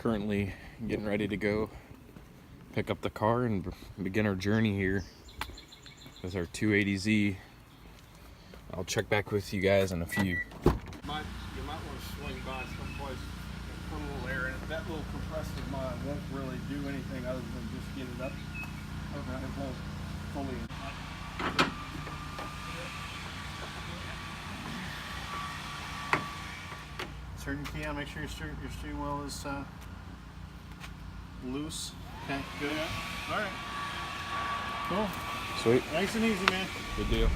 currently getting ready to go pick up the car and begin our journey here with our 280Z. I'll check back with you guys in a few. You might want to swing by someplace and put a little air in it. That little compressor of mine won't really do anything other than just get it up. Okay. It won't fully. Turn your key on, make sure your steering wheel is loose. Okay, good. Yeah. All right. Cool. Sweet. Nice and easy, man. Good deal.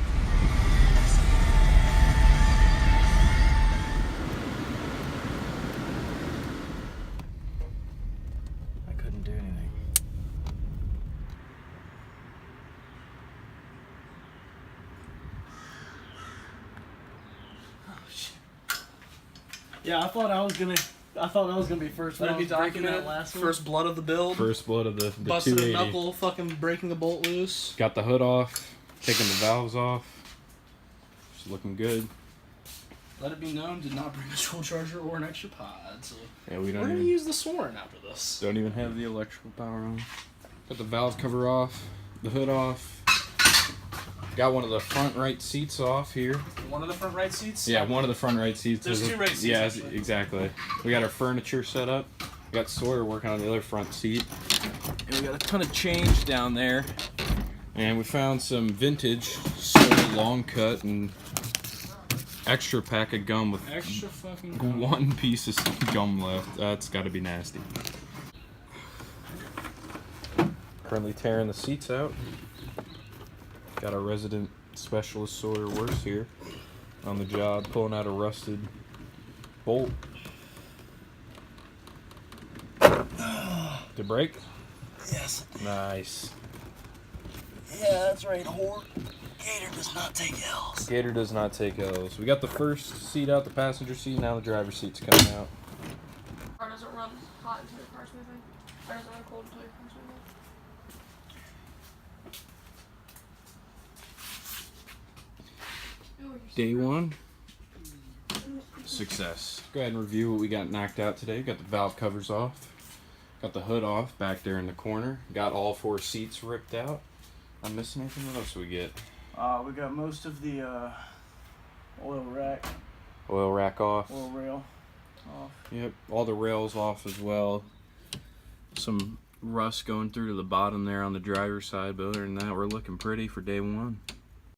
I couldn't do anything. Oh shit. Yeah, I thought I was gonna be first. Let me document last one. First blood of the build. First blood of the Busted 280. a knuckle, fucking breaking a bolt loose. Got the hood off, taking the valves off. It's looking good. Let it be known, did not bring a tool charger or an extra pod. So Yeah, we we're don't gonna even use the Sworn after this. don't even have the electrical power on. Got the valve cover off, the hood off. Got one of the front right seats off here. One of the front right seats? Yeah, one of the front right seats. There's two right seats. Yeah, actually. exactly. We got our furniture set up. We got Sawyer working on the other front seat. And we got a ton of change down there. And we found some vintage Sawyer long cut and extra pack of gum with Extra fucking gum. one piece of gum left. That's got to be nasty. Currently tearing the seats out. Got our resident specialist Sawyer Worse here on the job, pulling out a rusted bolt. To break? Yes. Nice. Yeah, that's right, whore. Gator does not take L's. Gator does not take L's. We got the first seat out, the passenger seat, now the driver's seat's coming out. Car doesn't run hot until the car's moving. Car doesn't run cold until your car's moving. Day one, success. Go ahead and review what we got knocked out today. Got the valve covers off. Got the hood off back there in the corner. Got all 4 seats ripped out. I'm missing anything? What else we get? We got most of the oil rack, Oil rack off. oil rail off. Yep, all the rails off as well. Some rust going through to the bottom there on the driver's side, but other than that, we're looking pretty for day one.